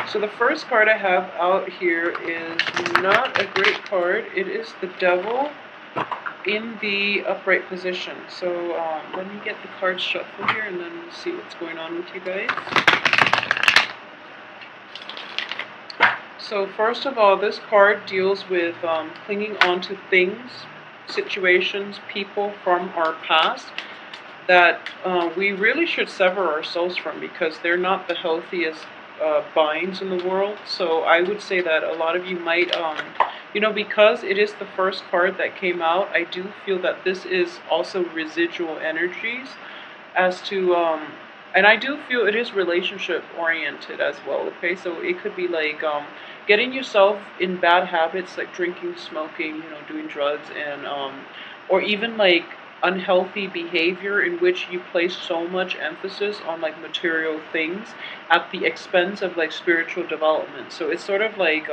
So the first card I have out here is not a great card. It is the Devil in the upright position. So let me get the cards shuffled here and then we'll see what's going on with you guys. So first of all, this card deals with clinging on to things, situations, people from our past that we really should sever ourselves from because they're not the healthiest binds in the world. So I would say that a lot of you might, because it is the first card that came out, I do feel that this is also residual energies as to, and I do feel it is relationship oriented as well, okay? So it could be like getting yourself in bad habits like drinking, smoking, doing drugs, and, or even like unhealthy behavior in which you place so much emphasis on like material things at the expense of like spiritual development. So it's sort of like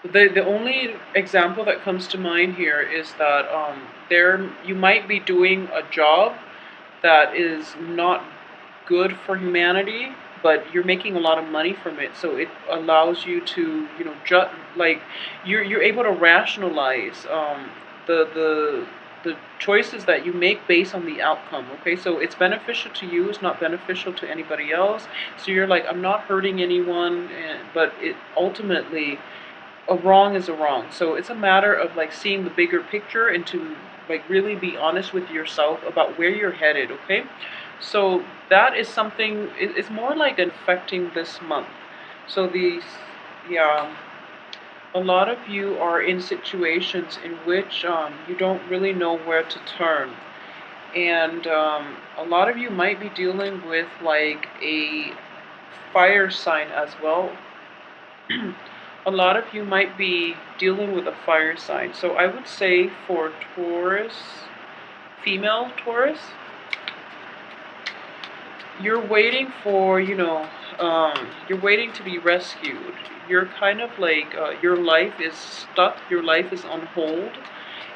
the only example that comes to mind here is that there you might be doing a job that is not good for humanity, but you're making a lot of money from it, so it allows you to, like you're able to rationalize the choices that you make based on the outcome. Okay, so it's beneficial to you, it's not beneficial to anybody else. So you're like, I'm not hurting anyone, but it ultimately, a wrong is a wrong. So it's a matter of like seeing the bigger picture and to like really be honest with yourself about where you're headed. Okay, so that is something. It's more like affecting this month. So these, yeah, a lot of you are in situations in which you don't really know where to turn, and a lot of you might be dealing with like a fire sign as well. A lot of you might be dealing with a fire sign. So I would say for Taurus, female Taurus, you're waiting for, you're waiting to be rescued. You're kind of like, your life is stuck, your life is on hold,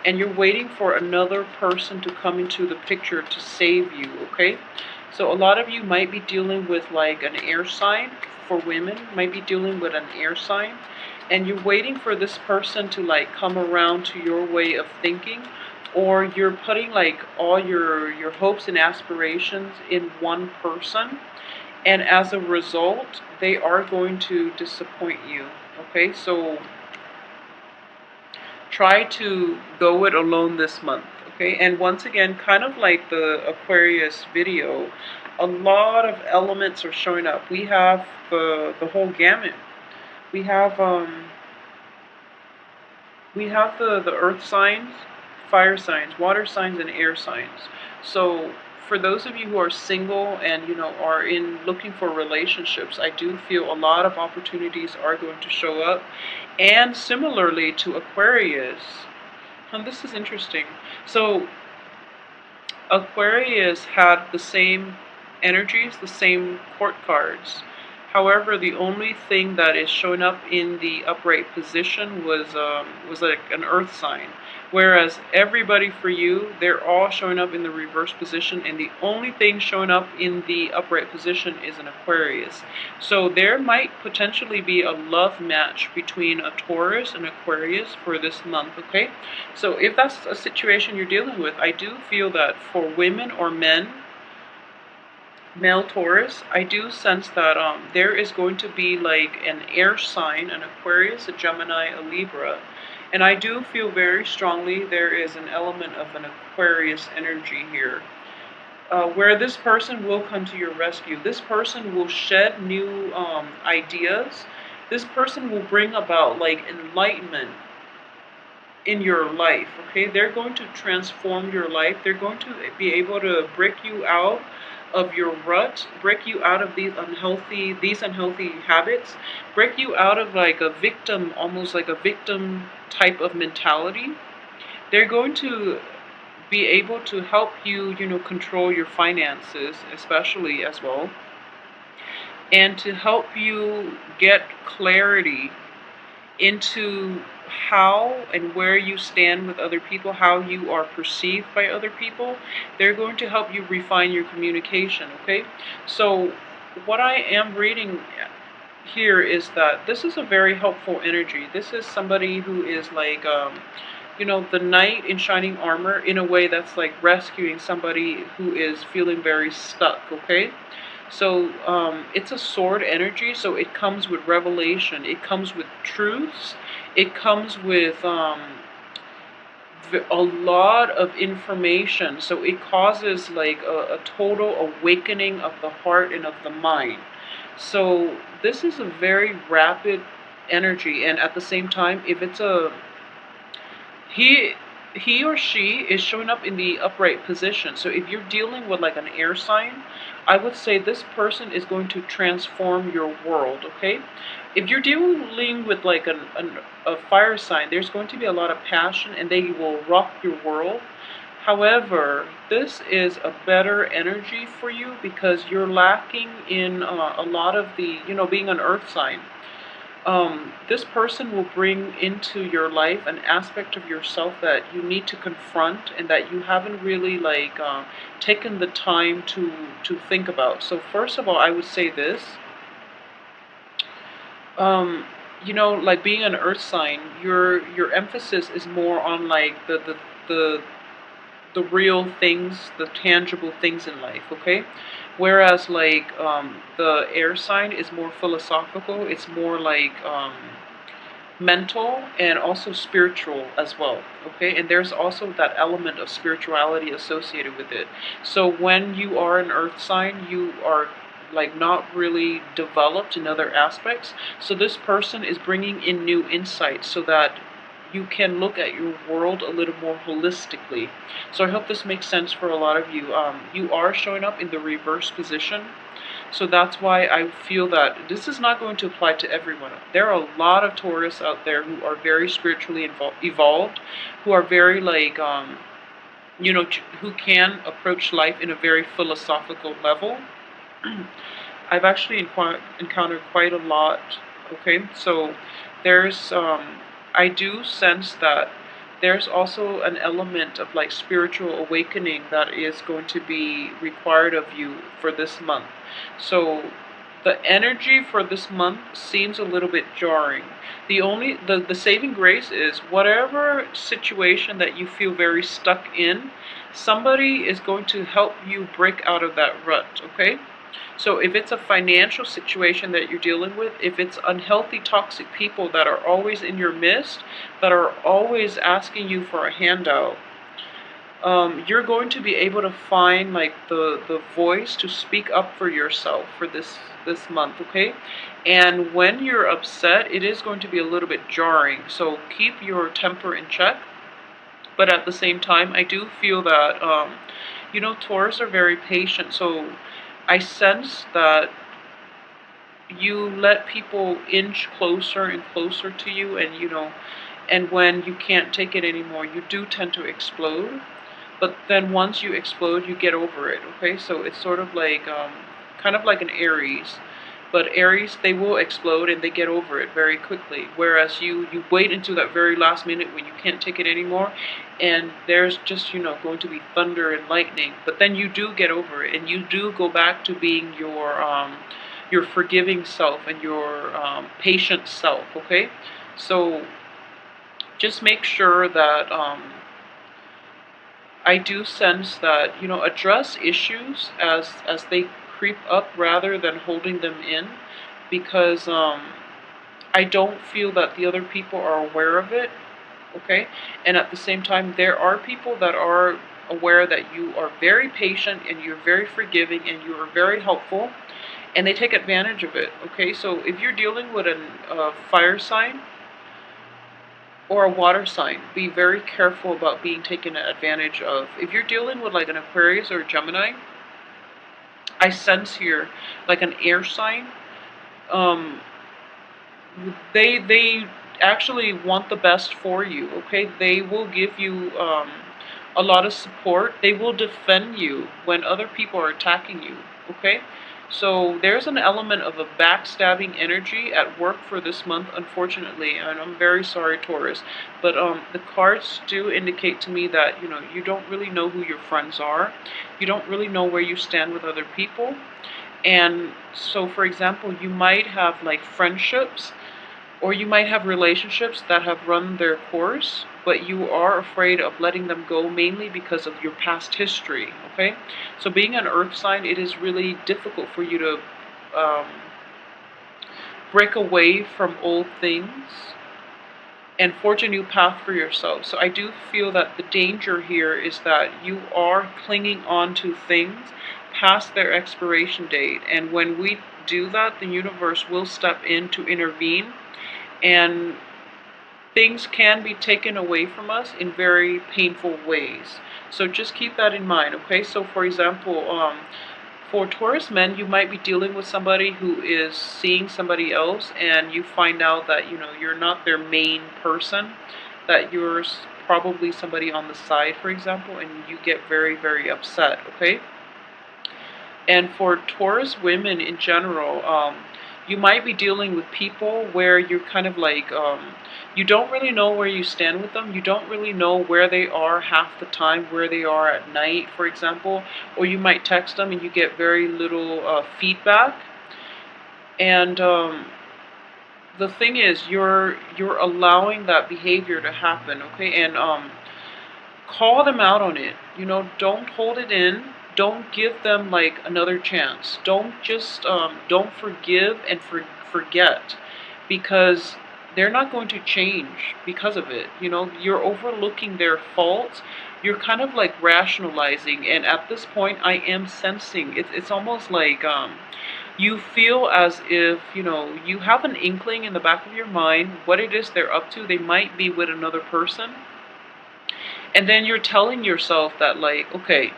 and you're waiting for another person to come into the picture to save you, okay? So a lot of you might be dealing with like an air sign. For women, might be dealing with an air sign, and you're waiting for this person to like come around to your way of thinking, or you're putting like all your hopes and aspirations in one person, and as a result they are going to disappoint you. Okay, so try to go it alone this month. Okay, and once again, kind of like the Aquarius video, a lot of elements are showing up. We have the whole gamut. We have the earth signs, fire signs, water signs, and air signs. So for those of you who are single and are in looking for relationships, I do feel a lot of opportunities are going to show up. And similarly to Aquarius, and this is interesting. So Aquarius had the same energies, the same court cards. However, the only thing that is showing up in the upright position was like an earth sign. Whereas everybody for you, they're all showing up in the reverse position, and the only thing showing up in the upright position is an Aquarius. So there might potentially be a love match between a Taurus and Aquarius for this month, okay? So if that's a situation you're dealing with, I do feel that for women or men, male Taurus, I do sense that there is going to be like an air sign, an Aquarius, a Gemini, a Libra, and I do feel very strongly there is an element of an Aquarius energy here, where this person will come to your rescue. This person will shed new ideas. This person will bring about like enlightenment in your life. Okay, they're going to transform your life. They're going to be able to break you out of your rut, break you out of these unhealthy habits, break you out of like a victim, almost like a victim type of mentality. They're going to be able to help you, control your finances, especially as well, and to help you get clarity into how and where you stand with other people, how you are perceived by other people. They're going to help you refine your communication, okay? So what I am reading here is that this is a very helpful energy. This is somebody who is like, the knight in shining armor, in a way that's like rescuing somebody who is feeling very stuck, okay? So it's a sword energy, so it comes with revelation, it comes with truths, it comes with a lot of information. So it causes like a total awakening of the heart and of the mind. So this is a very rapid energy, and at the same time, if it's a he he or she is showing up in the upright position. So if you're dealing with like an air sign, I would say this person is going to transform your world, okay? If you're dealing with like a fire sign, there's going to be a lot of passion and they will rock your world. However, this is a better energy for you because you're lacking in a lot of the, being an earth sign. This person will bring into your life an aspect of yourself that you need to confront and that you haven't really like taken the time to think about. So first of all, I would say this. Like being an earth sign, your emphasis is more on like the real things, the tangible things in life, okay? Whereas like the air sign is more philosophical, it's more like mental and also spiritual as well, okay? And there's also that element of spirituality associated with it. So when you are an earth sign, you are like not really developed in other aspects. So this person is bringing in new insights so that you can look at your world a little more holistically. So I hope this makes sense for a lot of you. You are showing up in the reverse position. So that's why I feel that this is not going to apply to everyone. There are a lot of Taurus out there who are very spiritually evolved, who are very like, who can approach life in a very philosophical level. I've actually encountered quite a lot. Okay, so there's I do sense that there's also an element of like spiritual awakening that is going to be required of you for this month. So the energy for this month seems a little bit jarring. The saving grace is whatever situation that you feel very stuck in, somebody is going to help you break out of that rut, okay? So if it's a financial situation that you're dealing with, if it's unhealthy, toxic people that are always in your midst, that are always asking you for a handout, you're going to be able to find like the voice to speak up for yourself for this month, okay? And when you're upset, it is going to be a little bit jarring. So keep your temper in check. But at the same time, I do feel that Taurus are very patient. So I sense that you let people inch closer and closer to you, and and when you can't take it anymore, you do tend to explode. But then once you explode, you get over it, okay? So it's sort of like kind of like an Aries. But Aries, they will explode and they get over it very quickly. Whereas you wait until that very last minute when you can't take it anymore, and there's just going to be thunder and lightning. But then you do get over it, and you do go back to being your forgiving self and your patient self. Okay, so just make sure that I do sense that address issues as they creep up rather than holding them in, because I don't feel that the other people are aware of it, okay? And at the same time, there are people that are aware that you are very patient and you're very forgiving and you are very helpful, and they take advantage of it, okay? So if you're dealing with a fire sign or a water sign, be very careful about being taken advantage of. If you're dealing with like an Aquarius or a Gemini, I sense here like an air sign. Um, they actually want the best for you. Okay, they will give you a lot of support. They will defend you when other people are attacking you. Okay, so there's an element of a backstabbing energy at work for this month, unfortunately, and I'm very sorry, Taurus. But the cards do indicate to me that you don't really know who your friends are. You don't really know where you stand with other people. And so, for example, you might have like friendships or you might have relationships that have run their course, but you are afraid of letting them go mainly because of your past history, okay? So being an earth sign, it is really difficult for you to um, break away from old things and forge a new path for yourself. So I do feel that the danger here is that you are clinging on to things past their expiration date. And when we do that, the universe will step in to intervene, and things can be taken away from us in very painful ways. So just keep that in mind, okay? So for example, for Taurus men, you might be dealing with somebody who is seeing somebody else, and you find out that, you're not their main person, that you're probably somebody on the side, for example, and you get very, very upset, okay? And for Taurus women in general, you might be dealing with people where you're kind of like, you don't really know where you stand with them. You don't really know where they are half the time, where they are at night, for example. Or you might text them and you get very little feedback. And the thing is, you're allowing that behavior to happen, okay? And call them out on it. Don't hold it in. Don't give them like another chance. Don't forgive and forget, because they're not going to change because of it. You're overlooking their faults. You're kind of like rationalizing, and at this point, I am sensing it's almost like you feel as if you have an inkling in the back of your mind what it is they're up to. They might be with another person, and then you're telling yourself that, like, okay,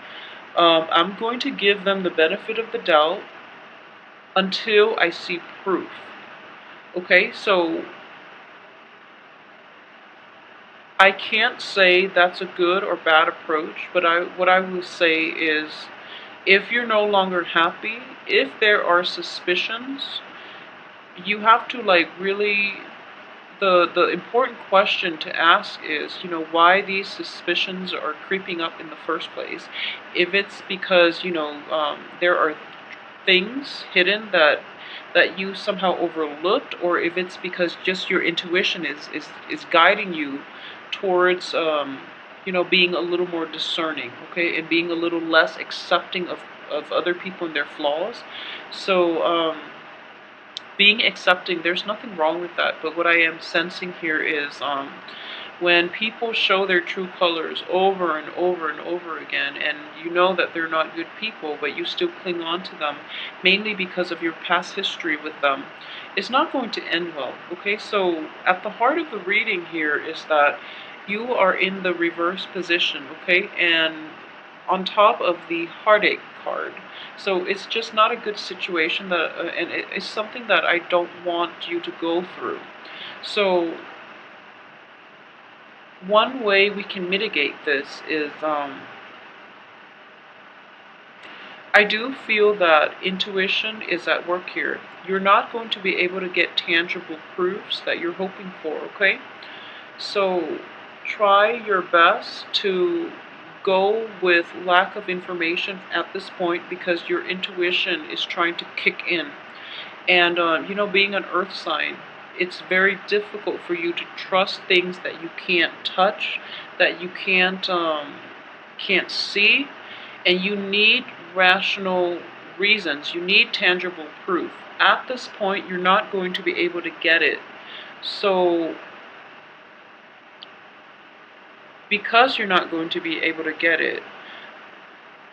I'm going to give them the benefit of the doubt until I see proof. Okay, so I can't say that's a good or bad approach, but what I will say is, if you're no longer happy, if there are suspicions, you have to like really, the important question to ask is, why these suspicions are creeping up in the first place. If it's because, there are things hidden that you somehow overlooked, or if it's because just your intuition is guiding you towards, being a little more discerning, okay, and being a little less accepting of other people and their flaws. So, being accepting, there's nothing wrong with that. But what I am sensing here is, when people show their true colors over and over and over again, and you know that they're not good people, but you still cling on to them, mainly because of your past history with them, it's not going to end well, okay? So at the heart of the reading here is that you are in the reverse position, okay? And on top of the heartache card. So it's just not a good situation, and it's something that I don't want you to go through. So one way we can mitigate this is, I do feel that intuition is at work here. You're not going to be able to get tangible proofs that you're hoping for, okay? So try your best to go with lack of information at this point, because your intuition is trying to kick in. And, being an earth sign, it's very difficult for you to trust things that you can't touch, that you can't see, and you need rational reasons. You need tangible proof. At this point, you're not going to be able to get it. So, because you're not going to be able to get it,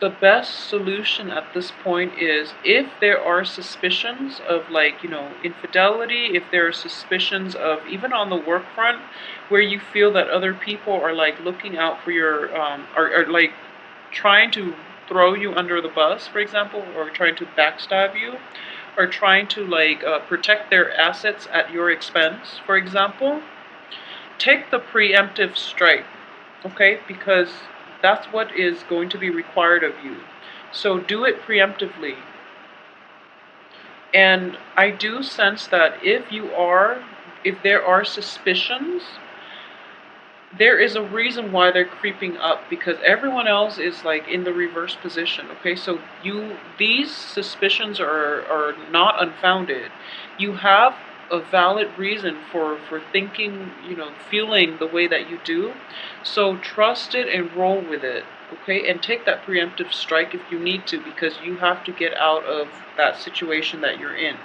the best solution at this point is, if there are suspicions of, like, infidelity, if there are suspicions of, even on the work front, where you feel that other people are like looking out for your, are like trying to throw you under the bus, for example, or trying to backstab you, or trying to like protect their assets at your expense, for example, take the preemptive strike, okay? Because that's what is going to be required of you. So do it preemptively. And I do sense that if there are suspicions, there is a reason why they're creeping up, because everyone else is like in the reverse position. Okay, so these suspicions are not unfounded. You have a valid reason for thinking, feeling the way that you do. So trust it and roll with it. Okay, and take that preemptive strike if you need to, because you have to get out of that situation that you're in.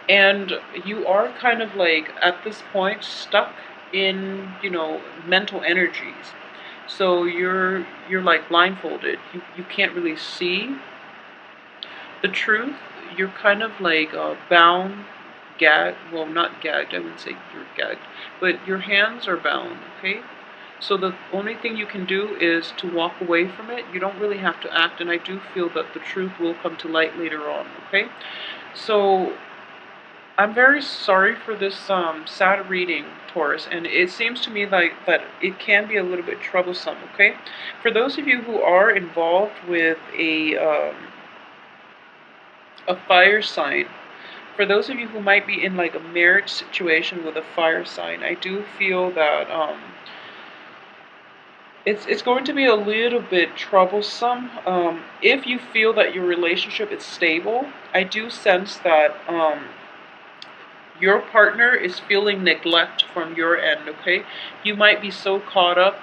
And you are kind of like at this point stuck in, mental energies. So you're like blindfolded. You can't really see the truth. You're kind of like bound, gagged. Well, not gagged, I wouldn't say you're gagged, but your hands are bound. Okay, so the only thing you can do is to walk away from it. You don't really have to act, and I do feel that the truth will come to light later on. Okay, so I'm very sorry for this sad reading, Taurus, and it seems to me like that it can be a little bit troublesome. Okay, for those of you who are involved with a fire sign, for those of you who might be in like a marriage situation with a fire sign, I do feel that it's going to be a little bit troublesome. If you feel that your relationship is stable, I do sense that your partner is feeling neglect from your end. Okay, you might be so caught up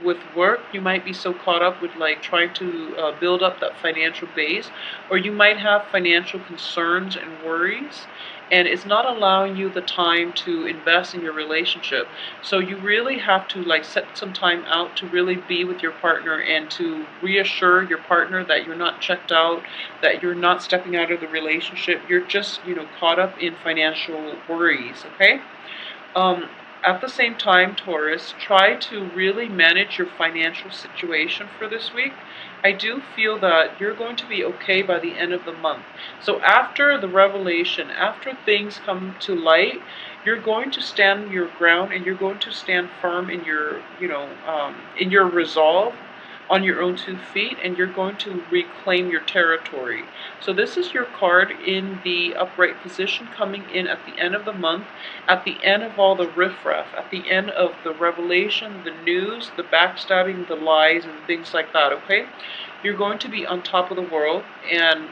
with work, you might be so caught up with like trying to build up that financial base, or you might have financial concerns and worries, and it's not allowing you the time to invest in your relationship. So you really have to like set some time out to really be with your partner and to reassure your partner that you're not checked out, that you're not stepping out of the relationship, you're just, caught up in financial worries. Okay, um, at the same time, Taurus, try to really manage your financial situation for this week. I do feel that you're going to be okay by the end of the month. So after the revelation, after things come to light, you're going to stand your ground, and you're going to stand firm in your, in your resolve, on your own 2 feet, and you're going to reclaim your territory. So this is your card in the upright position, coming in at the end of the month, at the end of all the riffraff, at the end of the revelation, the news, the backstabbing, the lies, and things like that. Okay, you're going to be on top of the world, and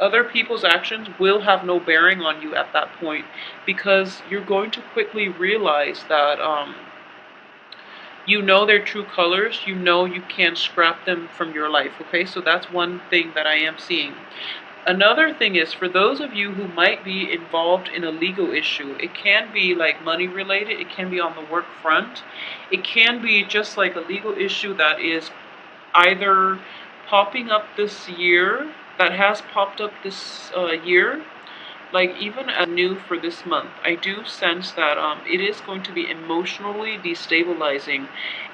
other people's actions will have no bearing on you at that point, because you're going to quickly realize that you know their true colors, you know you can't scrap them from your life. Okay, so that's one thing that I am seeing. Another thing is, for those of you who might be involved in a legal issue, it can be like money related, it can be on the work front, it can be just like a legal issue that is either popping up this year, that has popped up this year, like even as new for this month. I do sense that it is going to be emotionally destabilizing,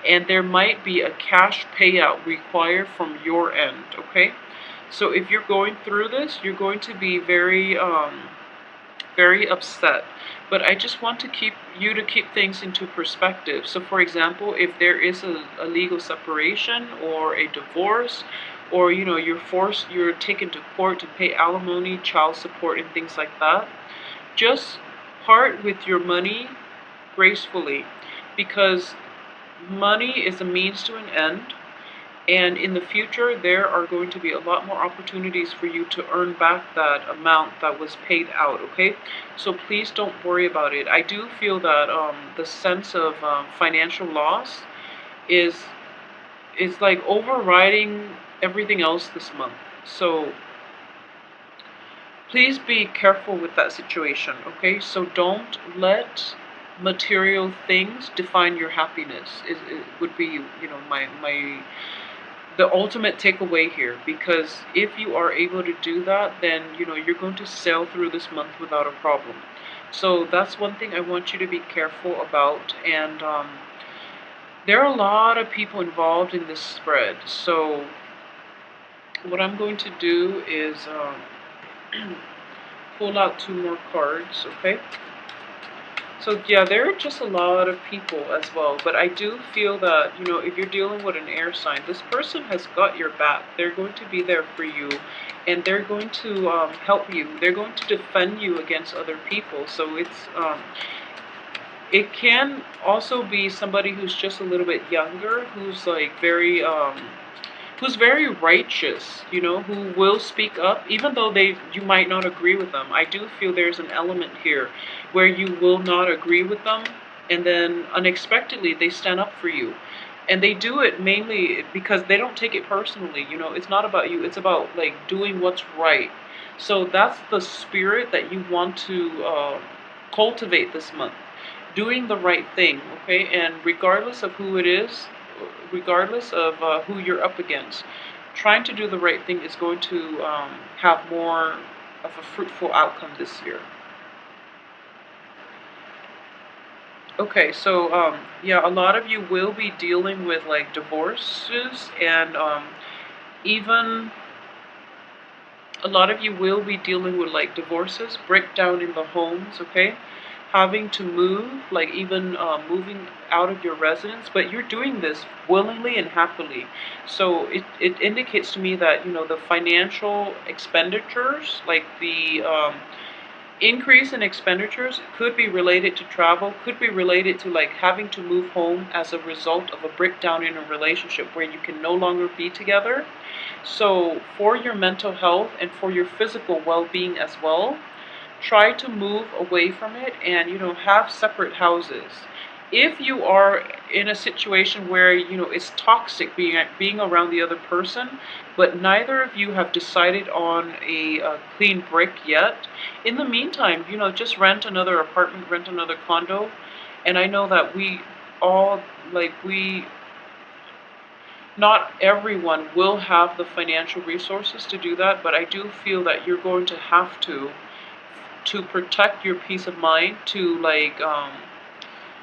and there might be a cash payout required from your end. Okay, so if you're going through this, you're going to be very upset. But I just want to keep things into perspective. So for example, if there is a legal separation or a divorce, or you're taken to court to pay alimony, child support, and things like that, just part with your money gracefully, because money is a means to an end. And in the future, there are going to be a lot more opportunities for you to earn back that amount that was paid out. Okay, so please don't worry about it. I do feel that the sense of financial loss is like overriding everything else this month. So please be careful with that situation. Okay, so don't let material things define your happiness. It would be, my the ultimate takeaway here, because if you are able to do that, then you're going to sail through this month without a problem. So that's one thing I want you to be careful about. And there are a lot of people involved in this spread, so what I'm going to do is pull out 2 more cards. Okay, so yeah, there are just a lot of people as well, but I do feel that, if you're dealing with an air sign, this person has got your back. They're going to be there for you, and they're going to help you. They're going to defend you against other people. So It can also be somebody who's just a little bit younger, who's like who's very righteous, who will speak up, even though you might not agree with them. I do feel there's an element here where you will not agree with them, and then unexpectedly they stand up for you. And they do it mainly because they don't take it personally. It's not about you, it's about like doing what's right. So that's the spirit that you want to cultivate this month, doing the right thing, okay? And regardless of who it is, regardless of who you're up against, trying to do the right thing is going to have more of a fruitful outcome this year. Okay, so yeah, a lot of you will be dealing with like divorces, and even a lot of you will be dealing with like divorces, breakdown in the homes, okay? Having to move, like even moving out of your residence, but you're doing this willingly and happily. So it indicates to me that, the financial expenditures, like the increase in expenditures, could be related to travel, could be related to like having to move home as a result of a breakdown in a relationship where you can no longer be together. So for your mental health and for your physical well-being as well, try to move away from it and have separate houses. If you are in a situation where it's toxic being around the other person, but neither of you have decided on a clean break yet, in the meantime, just rent another apartment, rent another condo. And I know that we all, like, we not everyone will have the financial resources to do that, but I do feel that you're going to have to protect your peace of mind,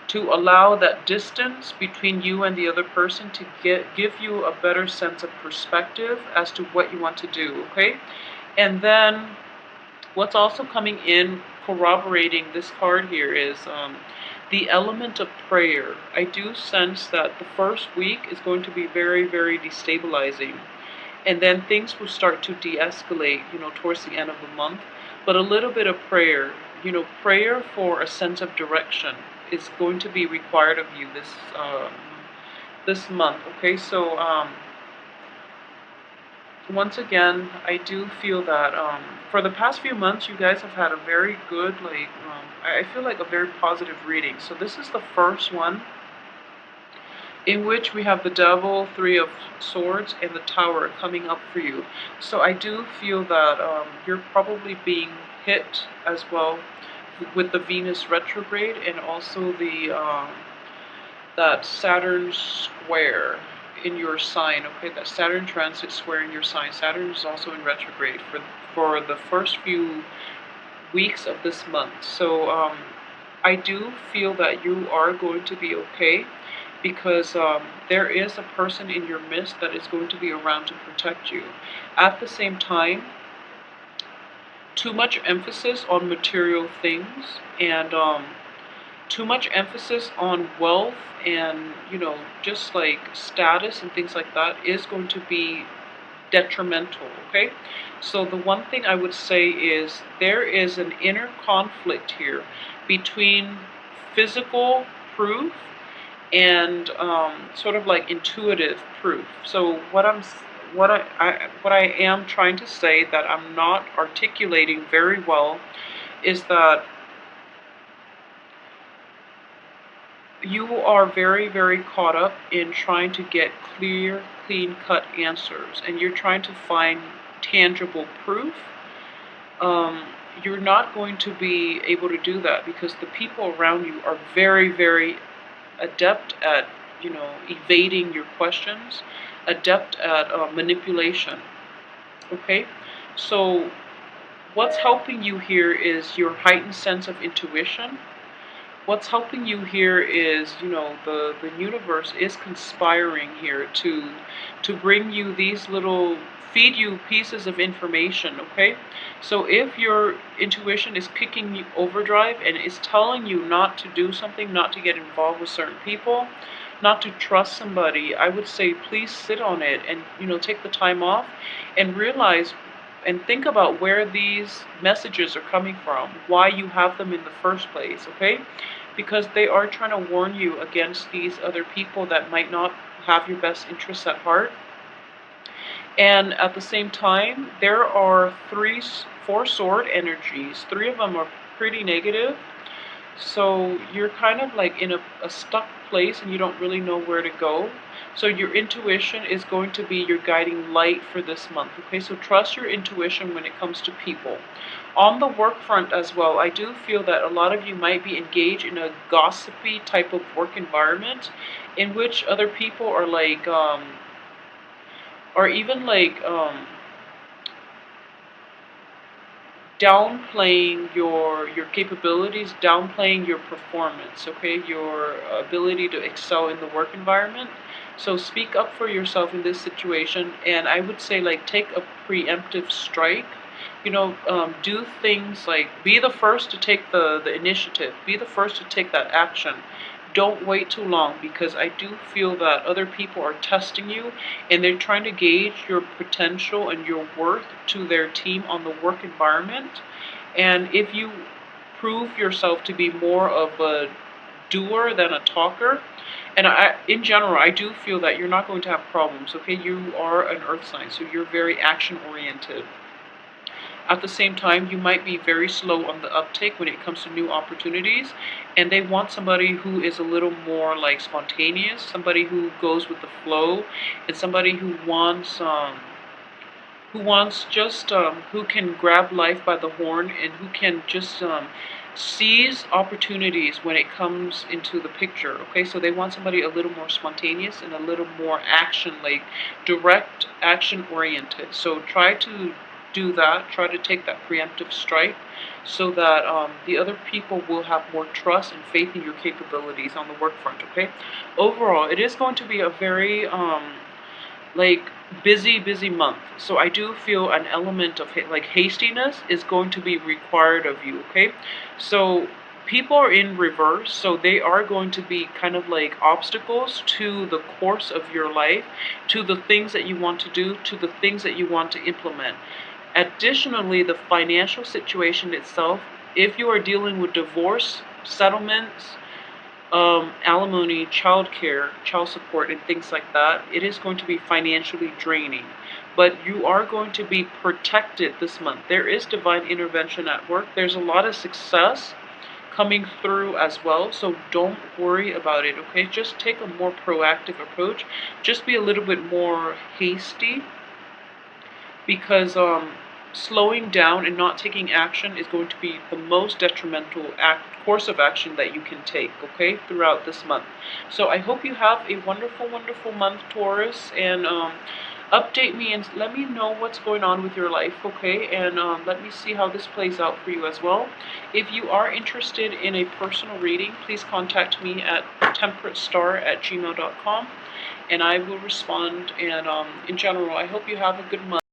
to allow that distance between you and the other person to give you a better sense of perspective as to what you want to do, okay? And then what's also coming in corroborating this card here is the element of prayer. I do sense that the first week is going to be very, very destabilizing. And then things will start to de-escalate, towards the end of the month. But a little bit of prayer, prayer for a sense of direction is going to be required of you this month. Okay, so once again, I do feel that for the past few months, you guys have had a very good, I feel like a very positive reading. So this is the first one in which we have the Devil, Three of Swords, and the Tower coming up for you. So I do feel that you're probably being hit as well with the Venus retrograde and also the that Saturn square in your sign. Okay, that Saturn transit square in your sign. Saturn is also in retrograde for the first few weeks of this month. So I do feel that you are going to be okay, because there is a person in your midst that is going to be around to protect you. At the same time, too much emphasis on material things and too much emphasis on wealth and just like status and things like that is going to be detrimental, okay? So the one thing I would say is there is an inner conflict here between physical proof and sort of like intuitive proof. So what I am trying to say that I'm not articulating very well is that you are very, very caught up in trying to get clear, clean-cut answers, and you're trying to find tangible proof. You're not going to be able to do that because the people around you are very, very adept at, evading your questions, adept at manipulation. Okay? So what's helping you here is your heightened sense of intuition. What's helping you here is, the universe is conspiring here to bring you these little, feed you pieces of information, okay? So if your intuition is kicking you overdrive and is telling you not to do something, not to get involved with certain people, not to trust somebody, I would say please sit on it and, take the time off and realize and think about where these messages are coming from, why you have them in the first place, okay? Because they are trying to warn you against these other people that might not have your best interests at heart. And at the same time, there are four sword energies. Three of them are pretty negative. So you're kind of like in a stuck place and you don't really know where to go. So your intuition is going to be your guiding light for this month. Okay, so trust your intuition when it comes to people. On the work front as well, I do feel that a lot of you might be engaged in a gossipy type of work environment in which other people are like, or even like, downplaying your capabilities, downplaying your performance, okay, your ability to excel in the work environment. So speak up for yourself in this situation, and I would say like take a preemptive strike. Do things like be the first to take the initiative, be the first to take that action. Don't wait too long, because I do feel that other people are testing you and they're trying to gauge your potential and your worth to their team on the work environment. And if you prove yourself to be more of a doer than a talker, and in general, I do feel that you're not going to have problems, okay? You are an earth sign, so you're very action oriented. At the same time, you might be very slow on the uptake when it comes to new opportunities, and they want somebody who is a little more like spontaneous, somebody who goes with the flow, and somebody who wants just who can grab life by the horn and who can just seize opportunities when it comes into the picture. Okay, so they want somebody a little more spontaneous and a little more action, like direct action oriented. So try to do that, try to take that preemptive strike, so that the other people will have more trust and faith in your capabilities on the work front. Okay, overall it is going to be a very like busy month. So I do feel an element of like hastiness is going to be required of you. Okay, so people are in reverse, so they are going to be kind of like obstacles to the course of your life, to the things that you want to do, to the things that you want to implement. Additionally, the financial situation itself, if you are dealing with divorce, settlements, alimony, child care, child support, and things like that, it is going to be financially draining. But you are going to be protected this month. There is divine intervention at work. There's a lot of success coming through as well, so don't worry about it, okay? Just take a more proactive approach. Just be a little bit more hasty, because slowing down and not taking action is going to be the most detrimental course of action that you can take, okay, throughout this month. So I hope you have a wonderful month, Taurus, and update me and let me know what's going on with your life, okay, and let me see how this plays out for you as well. If you are interested in a personal reading, please contact me at temperatestar@gmail.com, and I will respond. And in general, I hope you have a good month.